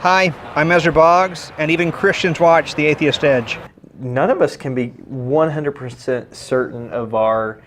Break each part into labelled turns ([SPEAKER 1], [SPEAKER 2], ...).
[SPEAKER 1] Hi, I'm Ezra Boggs, and even Christians watch The Atheist Edge.
[SPEAKER 2] None of us can be 100% certain of our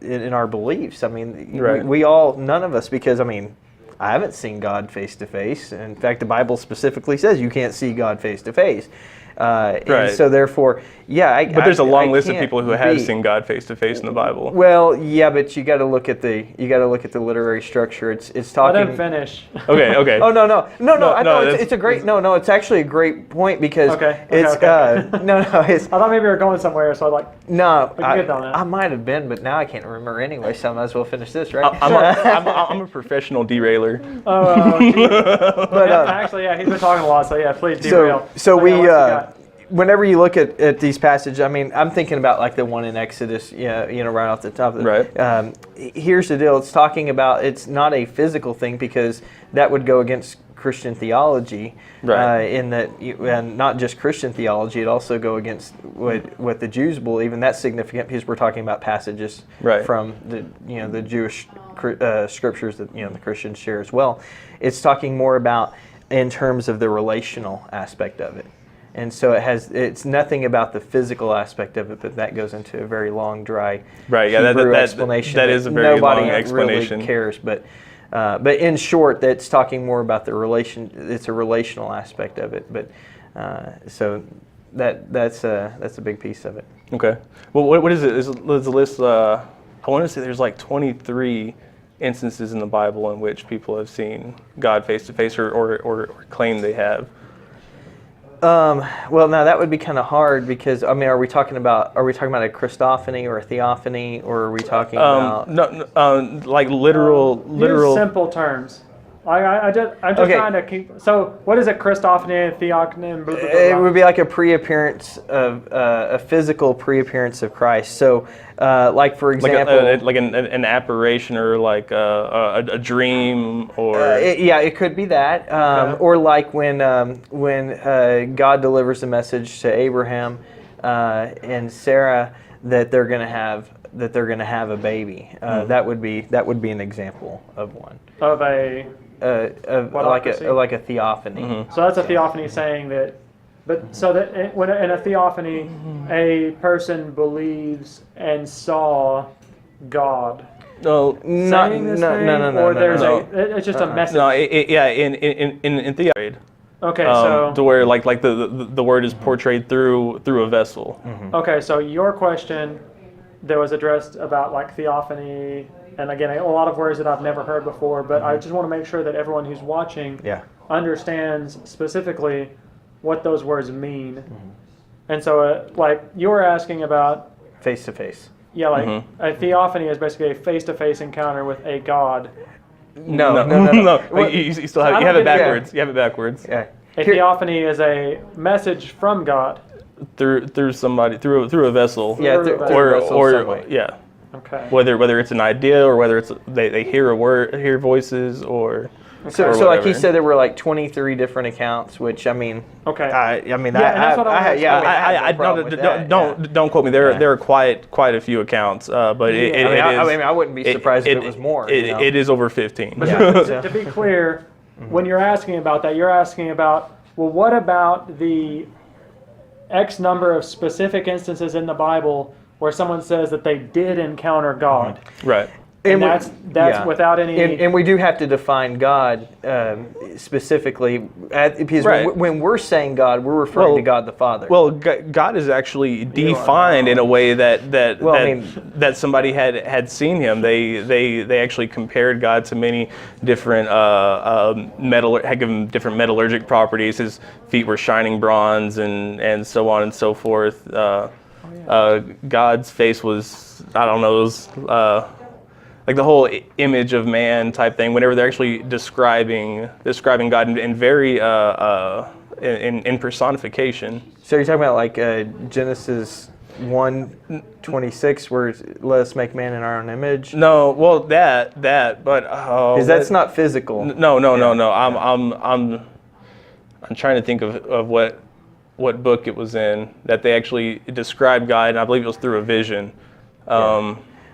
[SPEAKER 2] in our beliefs. I mean,
[SPEAKER 3] Right.
[SPEAKER 2] we all, none of us, because I mean, I haven't seen God face to face. In fact, the Bible specifically says you can't see God face to face.
[SPEAKER 3] Right.
[SPEAKER 2] And so therefore, yeah.
[SPEAKER 3] But there's a long list of
[SPEAKER 2] can't
[SPEAKER 3] people who have
[SPEAKER 2] be-
[SPEAKER 3] seen God face to face in the Bible.
[SPEAKER 2] Well, yeah, but you got to look at the literary structure. It's
[SPEAKER 4] Let
[SPEAKER 2] talking.
[SPEAKER 4] him finish.
[SPEAKER 3] Okay. Okay.
[SPEAKER 2] Oh no! I thought
[SPEAKER 3] that's-
[SPEAKER 2] it's a great no. It's actually a great point because
[SPEAKER 4] Okay,
[SPEAKER 2] it's
[SPEAKER 4] okay.
[SPEAKER 2] It's
[SPEAKER 4] I thought maybe you were going somewhere, so
[SPEAKER 2] no.
[SPEAKER 4] We can get on that.
[SPEAKER 2] I might have been, but now I can't remember anyway. So I might as well finish this, right?
[SPEAKER 3] I'm a professional derailer.
[SPEAKER 2] But
[SPEAKER 4] actually, yeah, he's been talking a lot, so yeah, please derail.
[SPEAKER 2] so
[SPEAKER 4] yeah,
[SPEAKER 2] we
[SPEAKER 4] what's he got?
[SPEAKER 2] whenever you look at these passages, I mean, I'm thinking about like the one in Exodus, right off the top of it.
[SPEAKER 3] Right.
[SPEAKER 2] Here's the deal. It's talking about, it's not a physical thing because that would go against Christian theology.
[SPEAKER 3] Right.
[SPEAKER 2] In that, and not just Christian theology, it also go against what the Jews believe, and that's significant because we're talking about passages
[SPEAKER 3] Right.
[SPEAKER 2] from the Jewish scriptures that the Christians share as well. It's talking more about in terms of the relational aspect of it. And so it's nothing about the physical aspect of it, but that goes into a very long, dry
[SPEAKER 3] Right, yeah,
[SPEAKER 2] Hebrew
[SPEAKER 3] that
[SPEAKER 2] explanation.
[SPEAKER 3] that is a very
[SPEAKER 2] nobody
[SPEAKER 3] long explanation.
[SPEAKER 2] really cares, but in short, that's talking more about the relation. It's a relational aspect of it, but so that's a big piece of it.
[SPEAKER 3] Okay. Well, what is it? Is the list? I want to say there's like 23 instances in the Bible in which people have seen God face to face or claim they have.
[SPEAKER 2] Well, now that would be kind of hard because I mean, are we talking about a Christophany or a theophany, or are we talking about?
[SPEAKER 3] Like literal.
[SPEAKER 4] Use simple terms. I'm just
[SPEAKER 2] Okay.
[SPEAKER 4] trying to keep. So, what is a Christophany, theophany, and blah, blah, blah,
[SPEAKER 2] It
[SPEAKER 4] blah?
[SPEAKER 2] would be like a pre-appearance of a physical pre-appearance of Christ. So, like for example,
[SPEAKER 3] like an apparition or like a dream or
[SPEAKER 2] it could be that, or like when God delivers a message to Abraham and Sarah that they're going to have a baby. That would be an example of one.
[SPEAKER 4] Of a.
[SPEAKER 2] Like a theophany.
[SPEAKER 3] Mm-hmm.
[SPEAKER 4] So that's a theophany saying that. But so that when in a theophany, a person believes and saw God.
[SPEAKER 3] no.
[SPEAKER 4] Saying this thing, or there's it's just a message.
[SPEAKER 3] No, in theory.
[SPEAKER 4] Okay, so
[SPEAKER 3] to where like the word is portrayed through a vessel.
[SPEAKER 2] Mm-hmm.
[SPEAKER 4] okay, so your question that was addressed about like theophany, and again, a lot of words that I've never heard before, but I just want to make sure that everyone who's watching understands specifically what those words mean. And so, like you were asking about
[SPEAKER 2] Face to face.
[SPEAKER 4] yeah, like a theophany is basically a face-to-face encounter with a God.
[SPEAKER 3] No. You still have
[SPEAKER 4] I
[SPEAKER 3] you
[SPEAKER 4] don't
[SPEAKER 3] have it
[SPEAKER 4] think-
[SPEAKER 3] backwards. You have it backwards.
[SPEAKER 2] Yeah.
[SPEAKER 4] A theophany is a message from God.
[SPEAKER 3] Through somebody through a vessel.
[SPEAKER 2] Yeah,
[SPEAKER 4] Through a
[SPEAKER 2] through a vessel
[SPEAKER 3] or
[SPEAKER 2] some way.
[SPEAKER 3] yeah.
[SPEAKER 4] Okay.
[SPEAKER 3] Whether it's an idea or whether it's they hear voices or
[SPEAKER 2] So like he
[SPEAKER 3] whatever.
[SPEAKER 2] said, there were like 23 different accounts, which I mean,
[SPEAKER 4] Okay.
[SPEAKER 2] I mean,
[SPEAKER 4] Yeah, and that's what I was-
[SPEAKER 3] I don't quote me. There are quite a few accounts, but it is.
[SPEAKER 2] I wouldn't be surprised if it was more.
[SPEAKER 3] It is over 15.
[SPEAKER 4] But to be clear, when you're asking about that, you're asking about, well, what about the X number of specific instances in the Bible where someone says that they did encounter God?
[SPEAKER 3] Right.
[SPEAKER 4] And that's without any...
[SPEAKER 2] And we do have to define God specifically, because
[SPEAKER 3] Right.
[SPEAKER 2] when we're saying God, we're referring to God the Father.
[SPEAKER 3] Well, God is actually defined in a way that somebody had seen him. They actually compared God to many different had given different metallurgic properties. His feet were shining bronze and so on and so forth. God's face was, I don't know, it was like the whole image of man type thing. Whenever they're actually describing God in very in personification.
[SPEAKER 2] So you're talking about like Genesis 1:26, where it's, let us make man in our own image.
[SPEAKER 3] No, well that, but
[SPEAKER 2] Because that's not physical.
[SPEAKER 3] No. I'm trying to think of what book it was in that they actually described God, and I believe it was through a vision.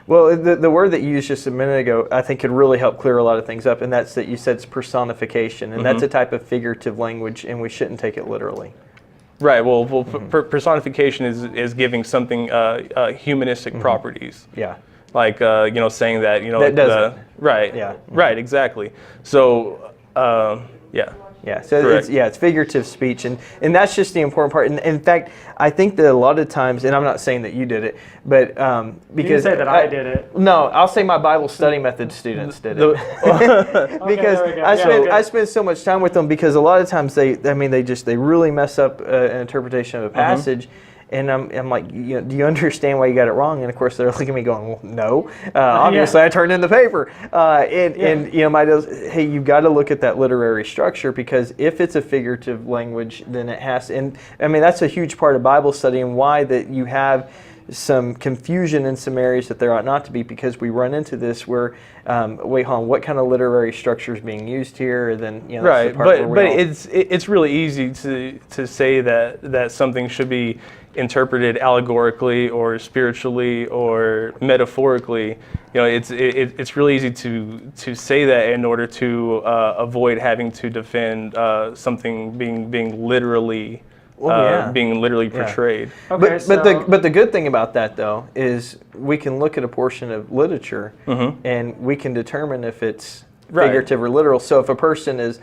[SPEAKER 2] Well, the word that you used just a minute ago, I think could really help clear a lot of things up, and that's that you said it's personification, and that's a type of figurative language, and we shouldn't take it literally.
[SPEAKER 3] Right. Well, personification is giving something humanistic properties.
[SPEAKER 2] Yeah.
[SPEAKER 3] Like saying that
[SPEAKER 2] that doesn't.
[SPEAKER 3] Right.
[SPEAKER 2] Yeah.
[SPEAKER 3] Right. Exactly. So yeah.
[SPEAKER 2] Yeah, so it's figurative speech, and that's just the important part. And in fact, I think that a lot of times, and I'm not saying that you did it, but because
[SPEAKER 4] you can say that I did it.
[SPEAKER 2] No, I'll say my Bible study method students did it. Because I spend so much time with them, because a lot of times they really mess up an interpretation of a passage. And I'm like, do you understand why you got it wrong? And of course they're looking at me going, well, no. Obviously I turned in the paper. And hey, you've got to look at that literary structure, because if it's a figurative language, then it has. And I mean, that's a huge part of Bible study, and why that you have some confusion in some areas that there ought not to be, because we run into this where, wait, hold on, what kind of literary structure is being used here? And then that's
[SPEAKER 3] right,
[SPEAKER 2] the part
[SPEAKER 3] but it's really easy to say that something should be interpreted allegorically or spiritually or metaphorically. It's really easy to say that in order to avoid having to defend something being literally. Being literally portrayed.
[SPEAKER 4] Okay,
[SPEAKER 2] but the good thing about that, though, is we can look at a portion of literature and we can determine if it's figurative or literal. So if a person is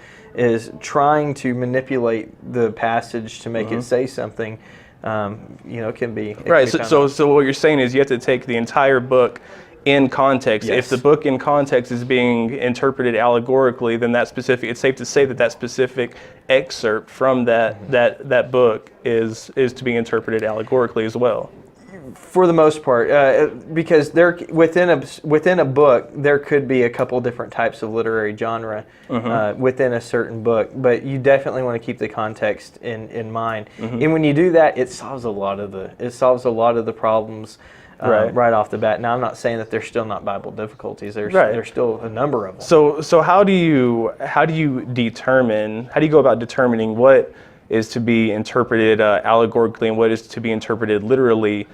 [SPEAKER 2] trying to manipulate the passage to make it say something, it can be
[SPEAKER 3] right. So what you're saying is you have to take the entire book in context.
[SPEAKER 2] Yes.
[SPEAKER 3] If the book in context is being interpreted allegorically, then it's safe to say that specific excerpt from that book is to be interpreted allegorically as well.
[SPEAKER 2] For the most part, because within a book there could be a couple different types of literary genre within a certain book, but you definitely want to keep the context in mind. And when you do that, it solves a lot of the problems. Right off the bat. Now, I'm not saying that there's still not Bible difficulties. There's still a number of them.
[SPEAKER 3] So how do you go about determining what is to be interpreted allegorically and what is to be interpreted literally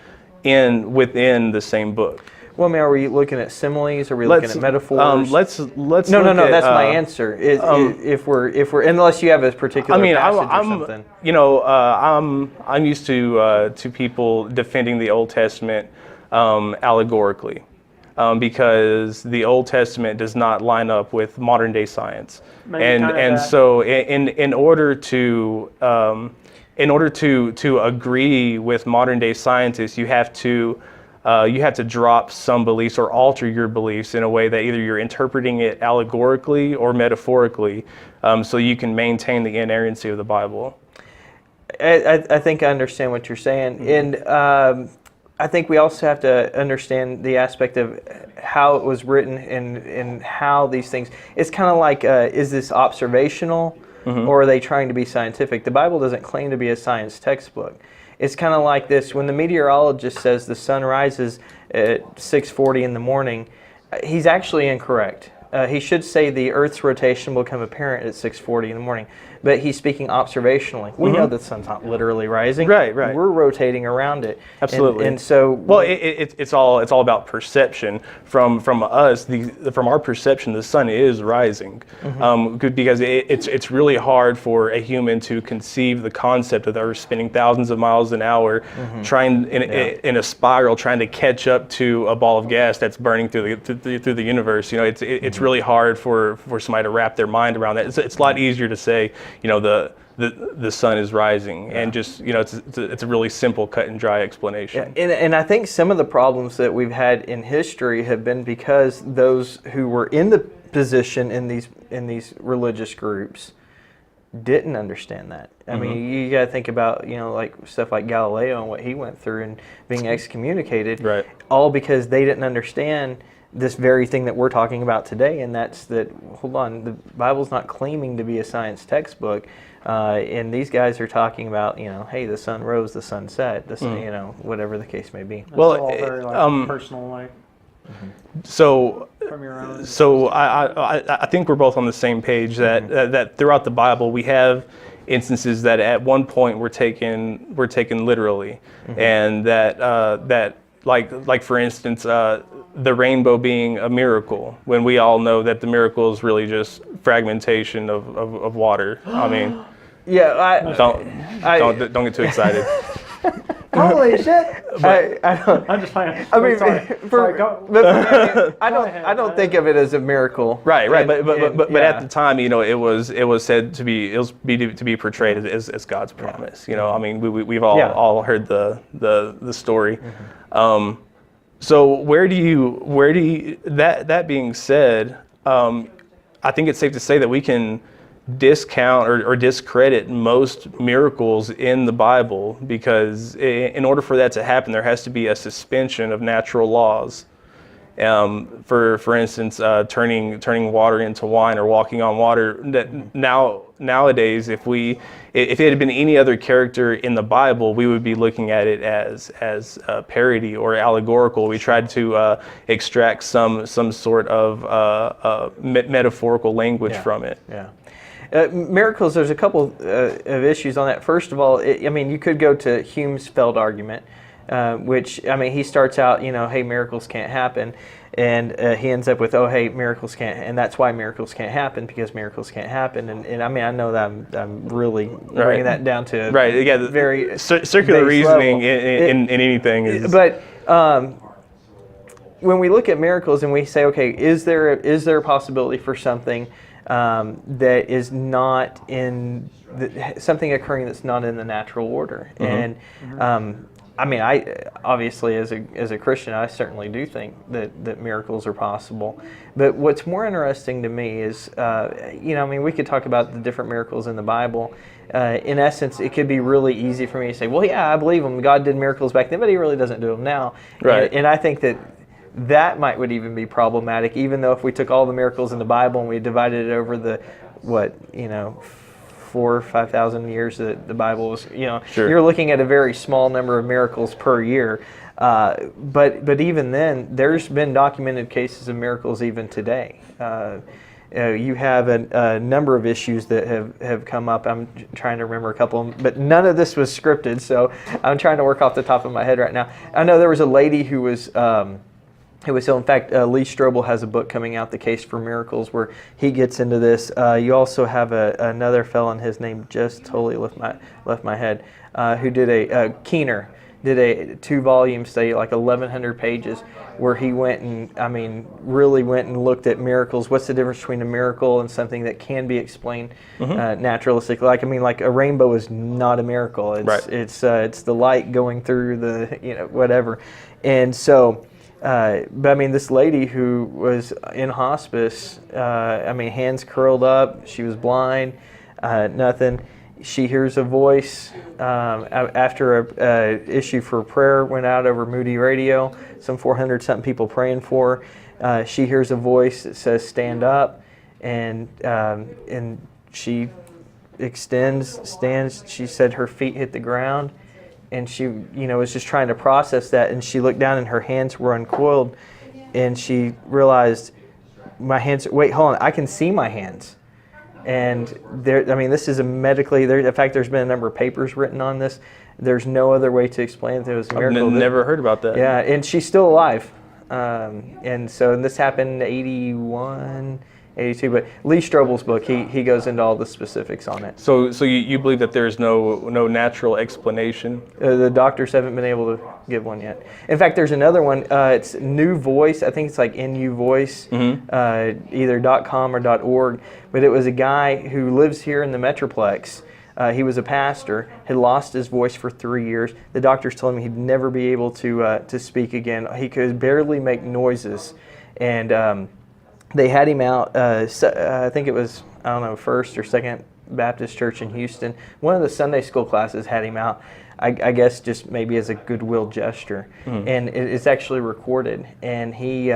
[SPEAKER 3] within the same book?
[SPEAKER 2] Well, I mean, are we looking at similes? Are we looking at metaphors?
[SPEAKER 3] Let's
[SPEAKER 2] No. That's my answer. If we're unless you have a particular passage or something.
[SPEAKER 3] I'm used to people defending the Old Testament allegorically, because the Old Testament does not line up with modern day science, so in order to agree with modern day scientists, you have to drop some beliefs or alter your beliefs in a way that either you're interpreting it allegorically or metaphorically, so you can maintain the inerrancy of the Bible.
[SPEAKER 2] I think I understand what you're saying, and I think we also have to understand the aspect of how it was written and how these things. It's kind of like, is this observational or are they trying to be scientific? The Bible doesn't claim to be a science textbook. It's kind of like this: when the meteorologist says the sun rises at 6:40 in the morning, he's actually incorrect. He should say the Earth's rotation will become apparent at 6:40 in the morning. But he's speaking observationally. We know that the sun's not literally rising.
[SPEAKER 3] Right.
[SPEAKER 2] We're rotating around it.
[SPEAKER 3] Absolutely.
[SPEAKER 2] And so,
[SPEAKER 3] well, it's all about perception. From us, from our perception, the sun is rising. Because it's really hard for a human to conceive the concept of the Earth spinning thousands of miles an hour, trying in a spiral, trying to catch up to a ball of gas that's burning through the universe. It's really hard for somebody to wrap their mind around that. It's a lot easier to say, the sun is rising, and just it's a really simple, cut and dry explanation.
[SPEAKER 2] Yeah, and I think some of the problems that we've had in history have been because those who were in the position in these religious groups didn't understand that. I mean, you got to think about like stuff like Galileo and what he went through and being excommunicated.
[SPEAKER 3] Right.
[SPEAKER 2] All because they didn't understand this very thing that we're talking about today, and that's that, hold on, the Bible's not claiming to be a science textbook, and these guys are talking about, hey, the sun rose, the sun set, whatever the case may be.
[SPEAKER 4] That's all very personal,
[SPEAKER 3] So,
[SPEAKER 4] from your own.
[SPEAKER 3] So I think we're both on the same page that throughout the Bible we have instances that at one point were taken literally, and that like for instance, the rainbow being a miracle, when we all know that the miracle is really just fragmentation of water. I mean,
[SPEAKER 2] yeah,
[SPEAKER 3] don't get too excited.
[SPEAKER 2] Holy shit!
[SPEAKER 4] I'm just playing.
[SPEAKER 2] I mean,
[SPEAKER 4] Sorry,
[SPEAKER 2] I don't think of it as a miracle.
[SPEAKER 3] Right. But at the time, it was said to be portrayed as God's promise. I mean, we've all heard the story.
[SPEAKER 2] Mm-hmm.
[SPEAKER 3] So where do you that being said, I think it's safe to say that we can discount or discredit most miracles in the Bible, because in order for that to happen, there has to be a suspension of natural laws. For instance, turning water into wine or walking on water. That nowadays, if it had been any other character in the Bible, we would be looking at it as parody or allegorical. We tried to extract some sort of metaphorical language from it.
[SPEAKER 2] Yeah. Miracles, there's a couple of issues on that. First of all, you could go to Hume's failed argument, which, he starts out, hey, miracles can't happen. And he ends up with, oh, hey, miracles can't, and that's why miracles can't happen, because miracles can't happen. And I know that I'm really bringing that down to a very
[SPEAKER 3] circular reasoning in anything is.
[SPEAKER 2] But when we look at miracles and we say, okay, is there a possibility for something that is not in something occurring that's not in the natural order? Mm-hmm. And I obviously as a Christian, I certainly do think that miracles are possible. But what's more interesting to me is, we could talk about the different miracles in the Bible. In essence, it could be really easy for me to say, well, yeah, I believe him. God did miracles back then, but he really doesn't do them now.
[SPEAKER 3] Right.
[SPEAKER 2] And I think that would even be problematic, even though if we took all the miracles in the Bible and we divided it over the 4,000 or 5,000 years that the Bible was,
[SPEAKER 3] Sure.
[SPEAKER 2] You're looking at a very small number of miracles per year. But even then, there's been documented cases of miracles even today. You have a number of issues that have come up. I'm trying to remember a couple of them, but none of this was scripted, so I'm trying to work off the top of my head right now. I know there was a lady who was... in fact, Lee Strobel has a book coming out, The Case for Miracles, where he gets into this. You also have another fellow, and his name just totally left my head, who did Keener did a 2-volume study, like 1,100 pages, where he went and, really went and looked at miracles. What's the difference between a miracle and something that can be explained naturalistically? Like a rainbow is not a miracle. It's it's the light going through the whatever, and so. But this lady who was in hospice, hands curled up, she was blind, nothing. She hears a voice after a issue for prayer went out over Moody Radio, some 400-something people praying for her. She hears a voice that says, "Stand up," and she stands. She said her feet hit the ground. And she, was just trying to process that. And she looked down and her hands were uncoiled. And she realized, my hands, wait, hold on, I can see my hands. And this is in fact, there's been a number of papers written on this. There's no other way to explain it. It was a miracle.
[SPEAKER 3] I've never heard about that.
[SPEAKER 2] Yeah, and she's still alive. And this happened in 81, 82, but Lee Strobel's book, he goes into all the specifics on it.
[SPEAKER 3] So you believe that there's no natural explanation?
[SPEAKER 2] The doctors haven't been able to give one yet. In fact, there's another one. It's New Voice. I think it's like NU Voice, either .com or .org. But it was a guy who lives here in the Metroplex. He was a pastor, had lost his voice for 3 years. The doctors told him he'd never be able to speak again. He could barely make noises. And they had him out, I think it was, First or Second Baptist Church in Houston. One of the Sunday school classes had him out, I guess just maybe as a goodwill gesture. And it's actually recorded. And he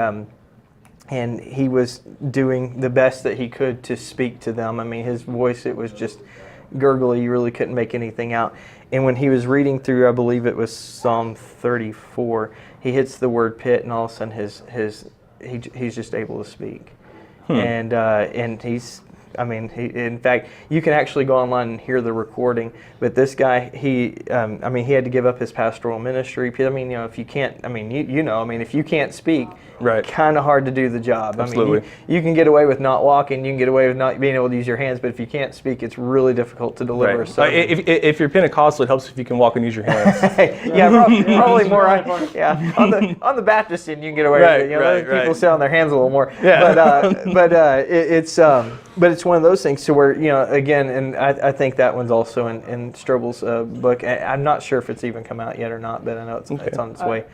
[SPEAKER 2] was doing the best that he could to speak to them. His voice, it was just gurgly. You really couldn't make anything out. And when he was reading through, I believe it was Psalm 34, he hits the word pit, and all of a sudden he's just able to speak. And he's I mean, in fact, you can actually go online and hear the recording. But this guy, he had to give up his pastoral ministry. I mean, if you can't, I mean, if you can't speak,
[SPEAKER 3] right,
[SPEAKER 2] kind of hard to do the job.
[SPEAKER 3] Absolutely.
[SPEAKER 2] I mean, you can get away with not walking, you can get away with not being able to use your hands, but if you can't speak, it's really difficult to deliver.
[SPEAKER 3] Right.
[SPEAKER 2] So,
[SPEAKER 3] if you're Pentecostal, it helps if you can walk and use your hands.
[SPEAKER 2] probably more. On the Baptist end, you can get away with it. People sit on their hands a little more.
[SPEAKER 3] Yeah.
[SPEAKER 2] But it's one of those things. So where again, and I think that one's also in Strobel's book. I'm not sure if it's even come out yet or not, but I know it's on its way.